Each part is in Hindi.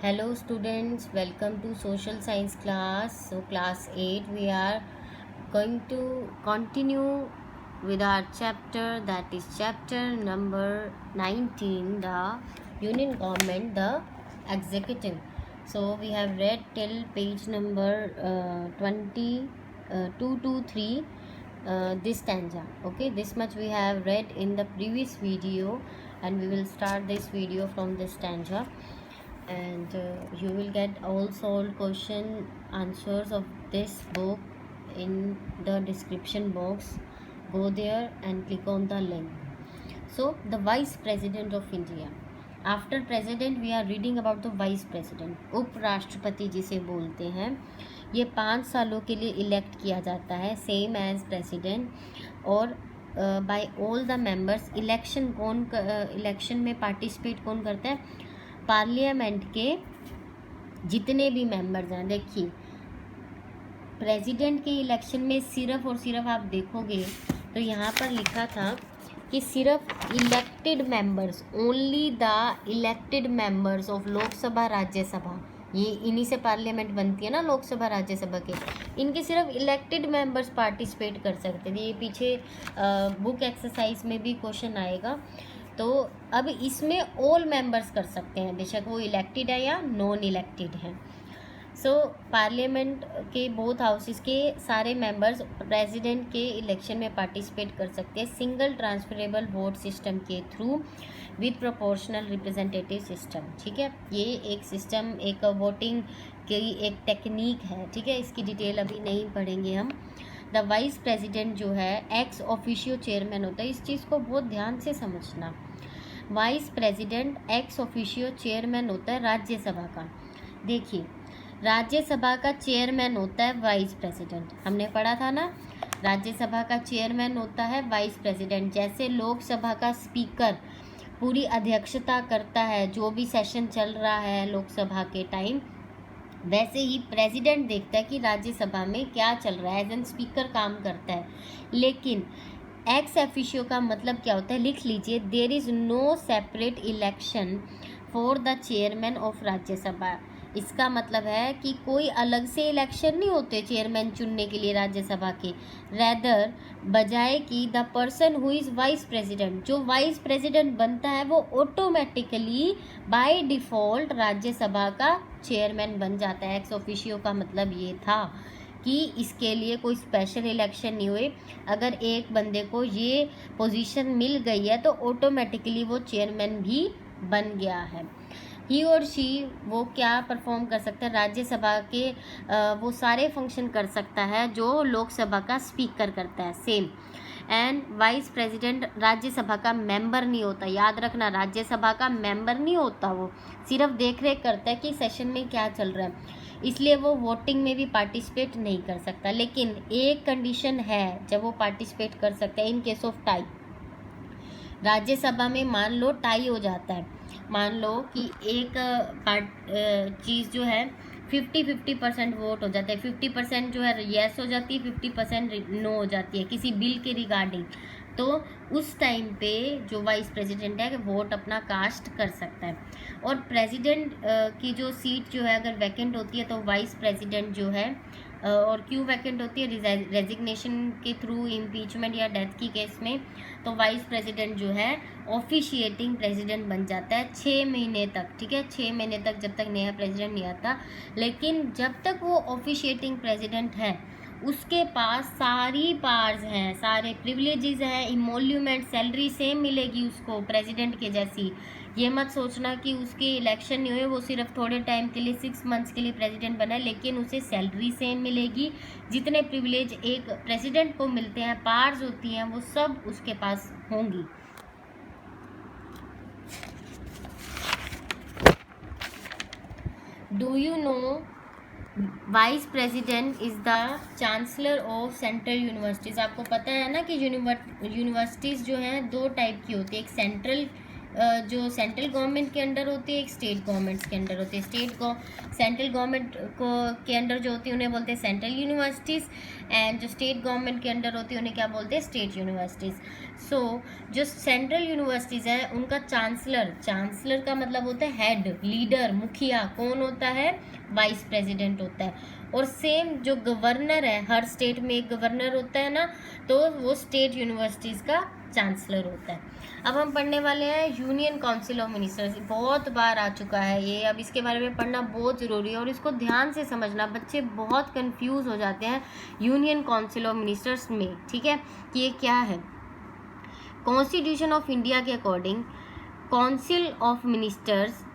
Hello students, welcome to social science class. So class 8 we are going to continue with our chapter, that is chapter number 19, the union government, the executive. So we have read till page number 22 to 3 this stanza. Okay, this much we have read in the previous video and we will start this video from this stanza, and you will get all solved question answers of this book in the description box. Go there and click on the link. So the vice president of India, after president we are reading about the vice president, उपराष्ट्रपति जिसे बोलते हैं। ये 5 सालों के लिए इलेक्ट किया जाता है सेम एज प्रेसिडेंट, और by all the members. Election में पार्टिसिपेट कौन करता है? पार्लियामेंट के जितने भी मेंबर्स हैं। देखिए प्रेसिडेंट के इलेक्शन में सिर्फ और सिर्फ आप देखोगे तो यहाँ पर लिखा था कि सिर्फ elected members, only the elected members of Lok Sabha Rajya Sabha, ये इन्हीं से पार्लियामेंट बनती है ना, लोकसभा राज्यसभा के, इनके सिर्फ इलेक्टेड मेंबर्स पार्टिसिपेट कर सकते थे। ये पीछे बुक एक्सरसाइज में भी क्वेश्चन आएगा। तो अब इसमें ऑल मेंबर्स कर सकते हैं, बेशक वो इलेक्टेड है या नॉन इलेक्टेड हैं। सो पार्लियामेंट के बोथ हाउसेस के सारे मेंबर्स प्रेसिडेंट के इलेक्शन में पार्टिसिपेट कर सकते हैं सिंगल ट्रांसफरेबल वोट सिस्टम के through with proportional representative system. ठीक है, ये एक सिस्टम, एक वोटिंग की एक टेक्निक है। ठीक है, इसकी डिटेल अभी नहीं पढ़ेंगे हम। द वाइस प्रेसिडेंट जो है एक्स ऑफिशियो चेयरमैन होता है, इस चीज़ को बहुत ध्यान से समझना। Vice president ex officio chairman होता है राज्यसभा का। देखिए राज्यसभा का चेयरमैन होता है वाइस प्रेसिडेंट, हमने पढ़ा था ना, राज्यसभा का चेयरमैन होता है वाइस प्रेसिडेंट। जैसे लोकसभा का स्पीकर पूरी अध्यक्षता करता है जो भी सेशन चल रहा है लोकसभा के टाइम, वैसे ही प्रेसिडेंट देखता है कि राज्यसभा में क्या चल रहा है, एज एन स्पीकर काम करता है। लेकिन एक्स ऑफिशियो का मतलब क्या होता है, लिख लीजिए, there is no separate election for the chairman of Rajya Sabha. इसका मतलब है कि कोई अलग से इलेक्शन नहीं होते चेयरमैन चुनने के लिए राज्यसभा के, रेदर बजाय कि the person who is vice president, जो वाइस प्रेसिडेंट बनता है वो ऑटोमेटिकली बाय डिफ़ॉल्ट राज्यसभा का चेयरमैन बन जाता है। एक्स ऑफिशियो का मतलब ये था कि इसके लिए कोई स्पेशल इलेक्शन नहीं हुए। अगर एक बंदे को ये पोजीशन मिल गई है तो ऑटोमेटिकली वो चेयरमैन भी बन गया है। ही और शी वो क्या परफॉर्म कर सकता है, राज्यसभा के वो सारे फंक्शन कर सकता है जो लोकसभा का स्पीकर करता है, same. And vice president Rajya Sabha का मेंबर नहीं होता, याद रखना, राज्यसभा का मेंबर नहीं होता, वो सिर्फ देख रेख करता है कि सेशन में क्या चल रहा है, इसलिए वो वोटिंग में भी पार्टिसिपेट नहीं कर सकता। लेकिन एक कंडीशन है जब वो पार्टिसिपेट कर सकता है, in case of tie. Rajya Sabha में मान लो टाई हो जाता है, मान लो कि एक चीज़ जो है 50-50% वोट हो जाता है, 50% जो है येस हो जाती है, 50% नो हो जाती है किसी बिल के रिगार्डिंग, तो उस टाइम पे जो वाइस प्रेसिडेंट है वोट अपना कास्ट कर सकता है। और प्रेसिडेंट की जो सीट जो है अगर वैकेंट होती है तो वाइस प्रेसिडेंट जो है और क्यों वैकेंट होती है, रेजिग्नेशन के थ्रू, इम्पीचमेंट या डेथ की केस में, तो वाइस प्रेसिडेंट जो है ऑफिशिएटिंग प्रेसिडेंट बन जाता है 6 महीने तक। ठीक है, 6 महीने तक, जब तक नया प्रेसिडेंट नहीं आता। लेकिन जब तक वो ऑफिशिएटिंग प्रेसिडेंट है उसके पास सारी पावर्स हैं, सारे प्रिविलेजेस हैं, इमोल्यूमेंट, सैलरी सेम मिलेगी उसको प्रेसिडेंट के जैसी। ये मत सोचना कि उसके इलेक्शन नहीं हुए, वो सिर्फ थोड़े टाइम के लिए 6 मंथ्स के लिए प्रेसिडेंट बना है, लेकिन उसे सैलरी सेम मिलेगी। जितने प्रिविलेज एक प्रेसिडेंट को मिलते हैं, पावर्स होती हैं, वो सब उसके पास होंगी। Do you no vice president is the chancellor of central universities. आपको पता है ना कि यूनिवर्सिटीज़ जो हैं 2 टाइप की होती है, एक सेंट्रल जो सेंट्रल गवर्नमेंट के अंडर होती है, एक स्टेट गवर्नमेंट्स के अंडर होती है। सेंट्रल गवर्नमेंट को के अंडर जो होती है उन्हें बोलते हैं सेंट्रल यूनिवर्सिटीज़, एंड जो स्टेट गवर्नमेंट के अंडर होती है उन्हें क्या बोलते हैं, स्टेट यूनिवर्सिटीज़। सो जो सेंट्रल यूनिवर्सिटीज़ हैं उनका चांसलर का मतलब होता है हेड, लीडर, मुखिया। कौन होता है, वाइस प्रेसिडेंट होता है। और सेम जो गवर्नर है, हर स्टेट में एक गवर्नर होता है ना, तो वो स्टेट यूनिवर्सिटीज़ का चांसलर होता है। अब हम पढ़ने वाले हैं यूनियन काउंसिल ऑफ मिनिस्टर्स। बहुत बार आ चुका है ये, अब इसके बारे में पढ़ना बहुत ज़रूरी है और इसको ध्यान से समझना। बच्चे बहुत कंफ्यूज हो जाते हैं यूनियन काउंसिल ऑफ मिनिस्टर्स में, ठीक है, कि ये क्या है। कॉन्स्टिट्यूशन ऑफ इंडिया के अकॉर्डिंग काउंसिल ऑफ मिनिस्टर्स,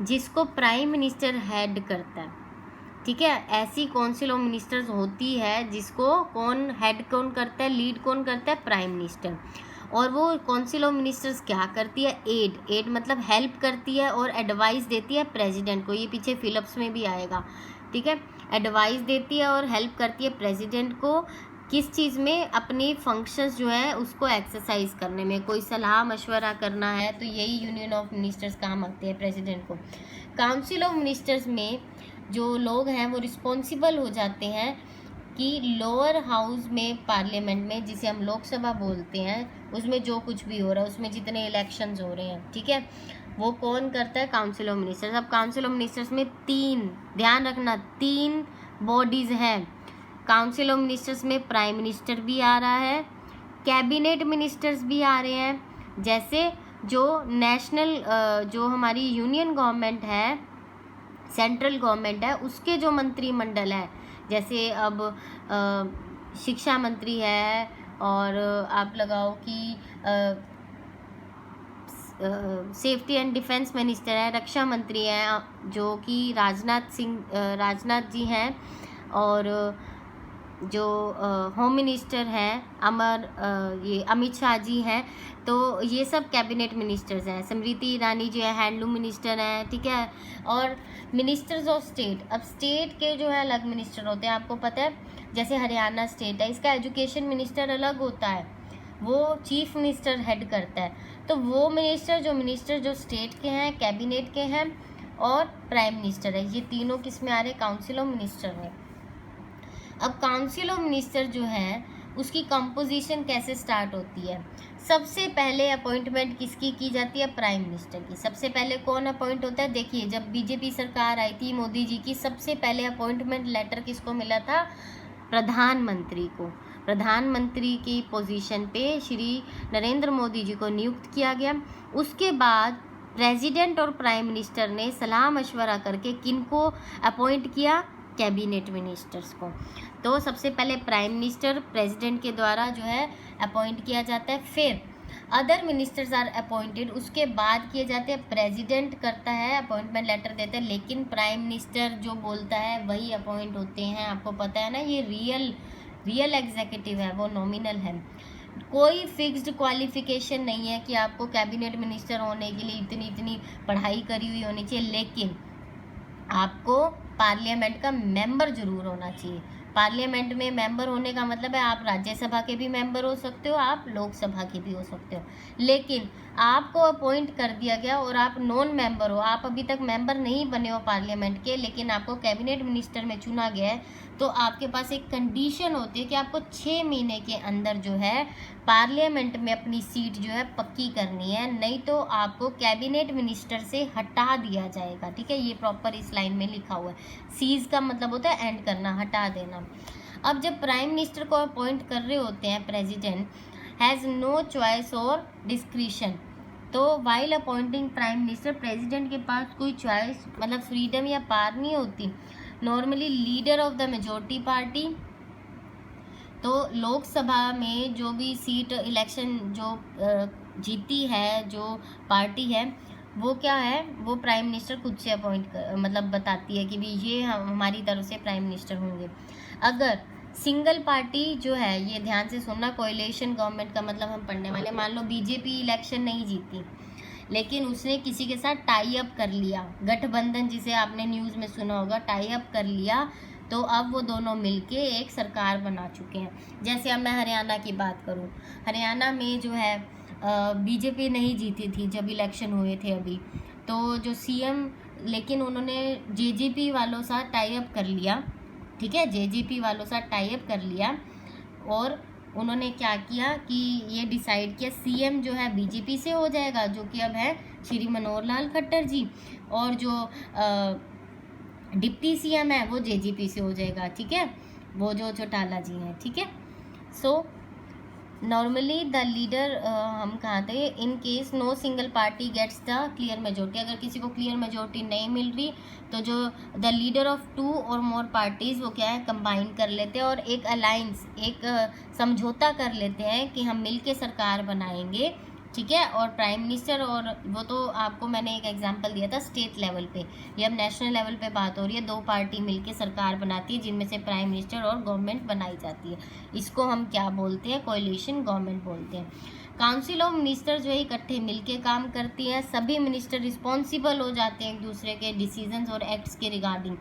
जिसको प्राइम मिनिस्टर हेड करता है, ठीक है, ऐसी काउंसिल ऑफ मिनिस्टर्स होती है जिसको कौन करता है, लीड कौन करता है, प्राइम मिनिस्टर। और वो काउंसिल ऑफ मिनिस्टर्स क्या करती है, एड मतलब हेल्प करती है और एडवाइस देती है प्रेसिडेंट को। ये पीछे फिलिप्स में भी आएगा, ठीक है। एडवाइस देती है और हेल्प करती है प्रेसिडेंट को किस चीज़ में, अपनी फंक्शंस जो है उसको एक्सरसाइज करने में। कोई सलाह मशवरा करना है तो यही यूनियन ऑफ मिनिस्टर्स काम आते हैं प्रेसिडेंट को। काउंसिल ऑफ मिनिस्टर्स में जो लोग हैं वो रिस्पॉन्सिबल हो जाते हैं कि लोअर हाउस में, पार्लियामेंट में, जिसे हम लोकसभा बोलते हैं, उसमें जो कुछ भी हो रहा है, उसमें जितने इलेक्शंस हो रहे हैं, ठीक है, वो कौन करता है, काउंसिल ऑफ मिनिस्टर्स। अब काउंसिल ऑफ मिनिस्टर्स में ध्यान रखना, 3 बॉडीज़ हैं। काउंसिल ऑफ मिनिस्टर्स में प्राइम मिनिस्टर भी आ रहा है, कैबिनेट मिनिस्टर्स भी आ रहे हैं। जैसे जो नेशनल जो हमारी यूनियन गवर्नमेंट है, सेंट्रल गवर्नमेंट है, उसके जो मंत्रिमंडल है, जैसे अब शिक्षा मंत्री है, और आप लगाओ कि सेफ्टी एंड डिफेंस मिनिस्टर है, रक्षा मंत्री हैं जो कि राजनाथ जी हैं, और जो होम मिनिस्टर हैं ये अमित शाह जी हैं। तो ये सब कैबिनेट मिनिस्टर्स हैं। स्मृति ईरानी जी है, हैंडलूम मिनिस्टर हैं, ठीक है। और मिनिस्टर्स ऑफ स्टेट, अब स्टेट के जो है अलग मिनिस्टर होते हैं, आपको पता है। जैसे हरियाणा स्टेट है, इसका एजुकेशन मिनिस्टर अलग होता है, वो चीफ मिनिस्टर हेड करता है। तो वो मिनिस्टर जो स्टेट के हैं, कैबिनेट के हैं और प्राइम मिनिस्टर है, ये तीनों किस में आ रहे हैं, काउंसिल ऑफ मिनिस्टर में। अब काउंसिल ऑफ मिनिस्टर जो है उसकी कंपोजिशन कैसे स्टार्ट होती है। सबसे पहले अपॉइंटमेंट किसकी की जाती है, प्राइम मिनिस्टर की। सबसे पहले कौन अपॉइंट होता है, देखिए जब बीजेपी सरकार आई थी मोदी जी की, सबसे पहले अपॉइंटमेंट लेटर किसको मिला था, प्रधानमंत्री को। प्रधानमंत्री की पोजीशन पे श्री नरेंद्र मोदी जी को नियुक्त किया गया। उसके बाद प्रेसिडेंट और प्राइम मिनिस्टर ने सलाह मशवरा करके किनको अपॉइंट किया, कैबिनेट मिनिस्टर्स को। तो सबसे पहले प्राइम मिनिस्टर प्रेसिडेंट के द्वारा जो है अपॉइंट किया जाता है, फिर अदर मिनिस्टर्स आर अपॉइंटेड, उसके बाद किए जाते हैं। प्रेसिडेंट करता है, अपॉइंटमेंट लेटर देते हैं, लेकिन प्राइम मिनिस्टर जो बोलता है वही अपॉइंट होते हैं। आपको पता है ना, ये रियल एग्जीक्यूटिव है, वो नॉमिनल है। कोई फिक्स्ड क्वालिफिकेशन नहीं है कि आपको कैबिनेट मिनिस्टर होने के लिए इतनी पढ़ाई करी हुई होनी चाहिए, लेकिन आपको पार्लियामेंट का मेंबर जरूर होना चाहिए। पार्लियामेंट में मेंबर होने का मतलब है आप राज्यसभा के भी मेंबर हो सकते हो, आप लोकसभा के भी हो सकते हो। लेकिन आपको अपॉइंट कर दिया गया और आप नॉन मेंबर हो, आप अभी तक मेंबर नहीं बने हो पार्लियामेंट के, लेकिन आपको कैबिनेट मिनिस्टर में चुना गया है, तो आपके पास एक कंडीशन होती है कि आपको 6 महीने के अंदर जो है पार्लियामेंट में अपनी सीट जो है पक्की करनी है, नहीं तो आपको कैबिनेट मिनिस्टर से हटा दिया जाएगा। ठीक है, ये प्रॉपर इस लाइन में लिखा हुआ है। सीज का मतलब होता है एंड करना, हटा देना। अब जब प्राइम मिनिस्टर को अपॉइंट कर रहे होते हैं, प्रेसिडेंट हैज़ नो चॉइस और डिस्क्रिशन, तो while appointing prime minister, president के पास कोई चॉइस मतलब फ्रीडम या पावर नहीं होती। Normally leader of the majority party, तो लोकसभा में जो भी सीट इलेक्शन जो जीती है जो पार्टी है, वो क्या है, वो प्राइम मिनिस्टर खुद से अपॉइंट मतलब बताती है कि भी ये हमारी तरफ से प्राइम मिनिस्टर होंगे। अगर सिंगल पार्टी जो है, ये ध्यान से सुनना, कोएलिशन गवर्नमेंट का मतलब हम पढ़ने वाले, मान लो बीजेपी इलेक्शन नहीं जीती, लेकिन उसने किसी के साथ टाई अप कर लिया, गठबंधन जिसे आपने न्यूज़ में सुना होगा, टाई अप कर लिया, तो अब वो दोनों मिलके एक सरकार बना चुके हैं। जैसे अब मैं हरियाणा की बात करूं, हरियाणा में जो है बीजेपी नहीं जीती थी जब इलेक्शन हुए थे अभी, तो जो सीएम, लेकिन उन्होंने जेजेपी वालों साथ टाई अप कर लिया, ठीक है, जेजेपी वालों साथ टाई अप कर लिया, और उन्होंने क्या किया कि ये डिसाइड किया सीएम जो है बीजेपी से हो जाएगा, जो कि अब है श्री मनोहर लाल खट्टर जी, और जो डिप्टी सीएम है वो जेजेपी से हो जाएगा, ठीक है, वो जो चौटाला जी हैं, ठीक है। सो नॉर्मली द लीडर, हम कहा थे, in case no single party gets the clear majority, अगर किसी को क्लियर मेजोरिटी नहीं मिल रही तो जो द लीडर ऑफ 2 और मोर पार्टीज वो क्या है, कंबाइन कर लेते हैं और एक अलायंस, एक समझौता कर लेते हैं कि हम मिलके सरकार बनाएंगे, ठीक है। और प्राइम मिनिस्टर, और वो तो आपको मैंने एक एग्जांपल दिया था स्टेट लेवल पे, ये अब नेशनल लेवल पे बात हो रही है, 2 पार्टी मिलके सरकार बनाती है जिनमें से प्राइम मिनिस्टर और गवर्नमेंट बनाई जाती है, इसको हम क्या बोलते हैं, कोएलिशन गवर्नमेंट बोलते हैं। काउंसिल ऑफ मिनिस्टर जो है इकट्ठे मिलके काम करती है, सभी मिनिस्टर रिस्पॉन्सिबल हो जाते हैं एक दूसरे के डिसीजंस और एक्ट्स के रिगार्डिंग।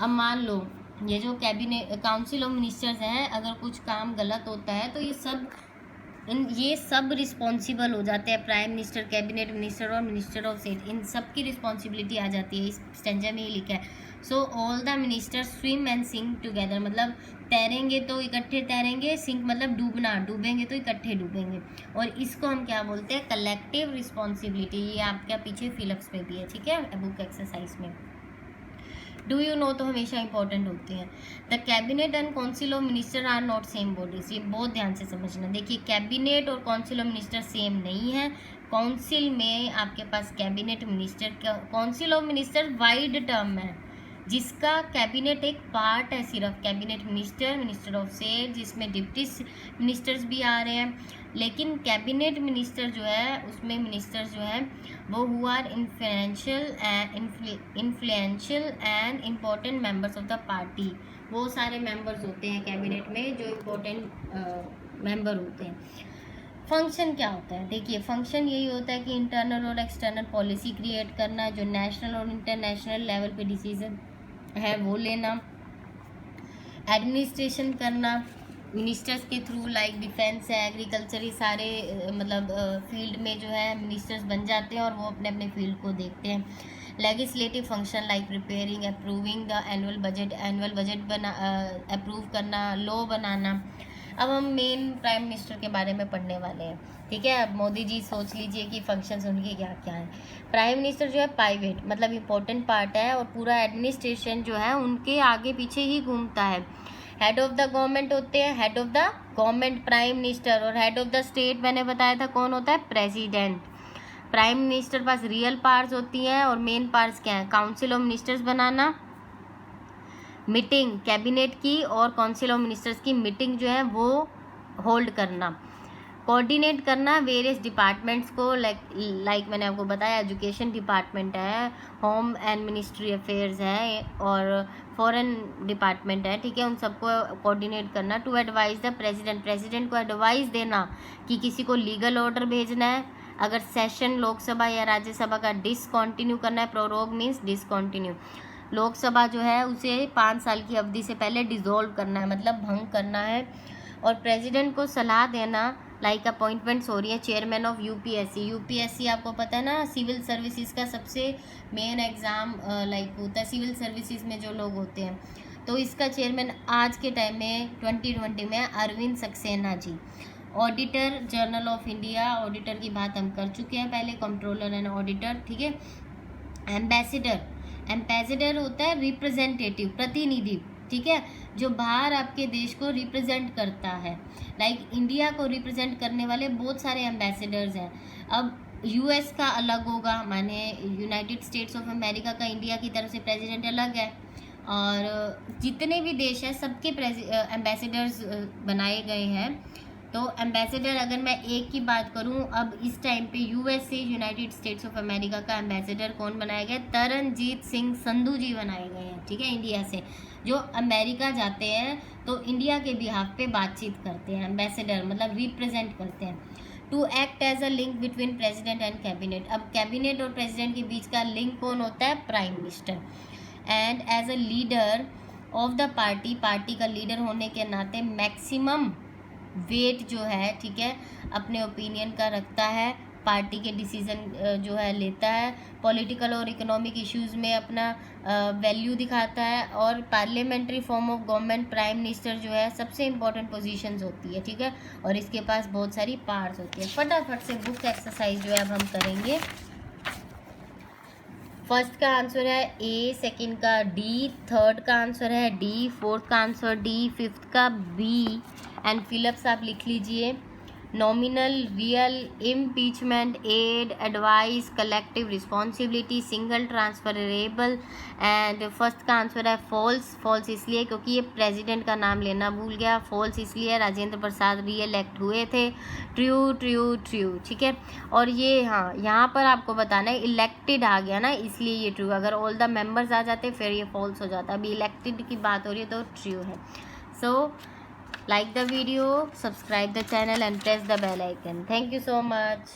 अब मान लो ये जो कैबिनेट काउंसिल ऑफ मिनिस्टर्स हैं, अगर कुछ काम गलत होता है तो ये सब रिस्पॉन्सिबल हो जाते हैं, प्राइम मिनिस्टर, कैबिनेट मिनिस्टर और मिनिस्टर ऑफ स्टेट, इन सब की रिस्पॉन्सिबिलिटी आ जाती है, इस स्टेंजा में ये लिखा है। So all the ministers swim and sink together, मतलब तैरेंगे तो इकट्ठे तैरेंगे, सिंक मतलब डूबना, डूबेंगे तो इकट्ठे डूबेंगे, और इसको हम क्या बोलते हैं, कलेक्टिव रिस्पॉन्सिबिलिटी। ये आपके पीछे फिलअप्स पे भी है, ठीक है, बुक एक्सरसाइज में। डू यू नो तो हमेशा इंपॉर्टेंट होती हैं। The cabinet and council of minister are not same bodies, ये बहुत ध्यान से समझना। देखिए कैबिनेट और काउंसिल ऑफ मिनिस्टर सेम नहीं है। काउंसिल में आपके पास cabinet minister, council of minister wide term है, जिसका कैबिनेट एक पार्ट है सिर्फ, cabinet minister, minister of state, जिसमें डिप्टी मिनिस्टर्स भी आ रहे हैं, लेकिन कैबिनेट मिनिस्टर जो है उसमें मिनिस्टर्स जो है वो who are influential and important members of the party, वो सारे मेंबर्स होते हैं कैबिनेट में जो इम्पोर्टेंट मेंबर होते हैं। फंक्शन क्या होता है, देखिए फंक्शन यही होता है कि इंटरनल और एक्सटर्नल पॉलिसी क्रिएट करना, जो नेशनल और इंटरनेशनल लेवल पे डिसीजन है वो लेना, एडमिनिस्ट्रेशन करना मिनिस्टर्स के थ्रू, लाइक डिफेंस है, एग्रीकल्चर, ये सारे मतलब फील्ड में जो है मिनिस्टर्स बन जाते हैं और वो अपने अपने फील्ड को देखते हैं। Legislative function like preparing, approving the annual budget बना, अप्रूव करना, लॉ बनाना। अब हम मेन प्राइम मिनिस्टर के बारे में पढ़ने वाले हैं, ठीक है। अब मोदी जी सोच लीजिए कि फंक्शंस उनके क्या क्या हैं। प्राइम मिनिस्टर जो है प्राइवेट मतलब इम्पोर्टेंट पार्ट है, और पूरा एडमिनिस्ट्रेशन जो है उनके आगे पीछे ही घूमता है। हेड ऑफ द गवर्नमेंट होते हैं, head of the government prime minister, और हेड ऑफ द स्टेट मैंने बताया था कौन होता है, प्रेसिडेंट। प्राइम मिनिस्टर पास रियल पावर्स होती हैं, और मेन पावर्स क्या है, council of ministers banana, meeting cabinet की और काउंसिल ऑफ मिनिस्टर्स की मीटिंग जो है वो होल्ड करना, कोऑर्डिनेट करना वेरियस डिपार्टमेंट्स को, लाइक मैंने आपको बताया एजुकेशन डिपार्टमेंट है, होम एंड मिनिस्ट्री अफेयर्स है, और फॉरेन डिपार्टमेंट है, ठीक है, उन सबको कोऑर्डिनेट करना। टू एडवाइज द प्रेसिडेंट को एडवाइस देना कि किसी को लीगल ऑर्डर भेजना है, अगर सेशन लोकसभा या राज्यसभा का डिसकंटिन्यू करना है, प्रोरोग मीन्स डिसकंटिन्यू, लोकसभा जो है उसे 5 साल की अवधि से पहले डिसॉल्व करना है, मतलब भंग करना है। और प्रेसिडेंट को सलाह देना, लाइक अपॉइंटमेंट्स हो रही है चेयरमैन ऑफ यूपीएससी आपको पता है ना, सिविल सर्विसेज का सबसे मेन एग्ज़ाम लाइक होता है सिविल सर्विसेज में जो लोग होते हैं, तो इसका चेयरमैन आज के टाइम में 2020 में Arvind Saxena ji. Auditor general of India, auditor की बात हम कर चुके हैं पहले, कंट्रोलर एंड ऑडिटर, ठीक है। एम्बेसडर होता है रिप्रेजेंटेटिव, प्रतिनिधि, ठीक है, जो बाहर आपके देश को रिप्रेजेंट करता है, लाइक इंडिया को रिप्रेजेंट करने वाले बहुत सारे एम्बेसडर्स हैं। अब यूएस का अलग होगा, माने यूनाइटेड स्टेट्स ऑफ अमेरिका का इंडिया की तरफ से प्रेसिडेंट अलग है, और जितने भी देश हैं सबके एम्बेसडर्स बनाए गए हैं। तो एम्बेसडर अगर मैं एक की बात करूं, अब इस टाइम पे यूएस से यूनाइटेड स्टेट्स ऑफ अमेरिका का एम्बेसडर कौन बनाया गया, तरनजीत सिंह संधू जी बनाए गए हैं, ठीक है, इंडिया से। जो अमेरिका जाते हैं तो इंडिया के बिहाफ पे बातचीत करते हैं, एम्बेसडर मतलब रिप्रेजेंट करते हैं। To act as a link between president and cabinet, अब कैबिनेट और प्रेसिडेंट के बीच का लिंक कौन होता है, prime minister. And as a leader of the party का लीडर होने के नाते मैक्सिमम वेट जो है, ठीक है, अपने ओपिनियन का रखता है, पार्टी के डिसीजन जो है लेता है, पॉलिटिकल और इकोनॉमिक इश्यूज में अपना वैल्यू दिखाता है, और parliamentary form of government prime minister जो है सबसे इम्पोर्टेंट पोजीशंस होती है, ठीक है, और इसके पास बहुत सारी पावर्स होती है। फटाफट से बुक एक्सरसाइज जो है अब हम करेंगे। फर्स्ट का आंसर है ए, सेकंड का डी, थर्ड का आंसर है डी, फोर्थ का आंसर डी, फिफ्थ का बी, एंड फिलअप्स आप लिख लीजिए। Nominal, real, impeachment, aid, advice, collective responsibility, single, transferable, and first का आंसर है फॉल्स। फॉल्स इसलिए क्योंकि ये प्रेसिडेंट का नाम लेना भूल गया। फॉल्स इसलिए राजेंद्र प्रसाद री इलेक्ट हुए थे। ट्रू ट्रू ट्रू, ठीक है। और ये हाँ, यहाँ पर आपको बताना है इलेक्टेड आ गया ना, इसलिए ये ट्रू। अगर ऑल द मेंबर्स आ जाते फिर ये फॉल्स हो जाता। अभी इलेक्टेड की बात हो रही है तो ट्रू है। सो like the video, subscribe the channel and press the bell icon. Thank you so much.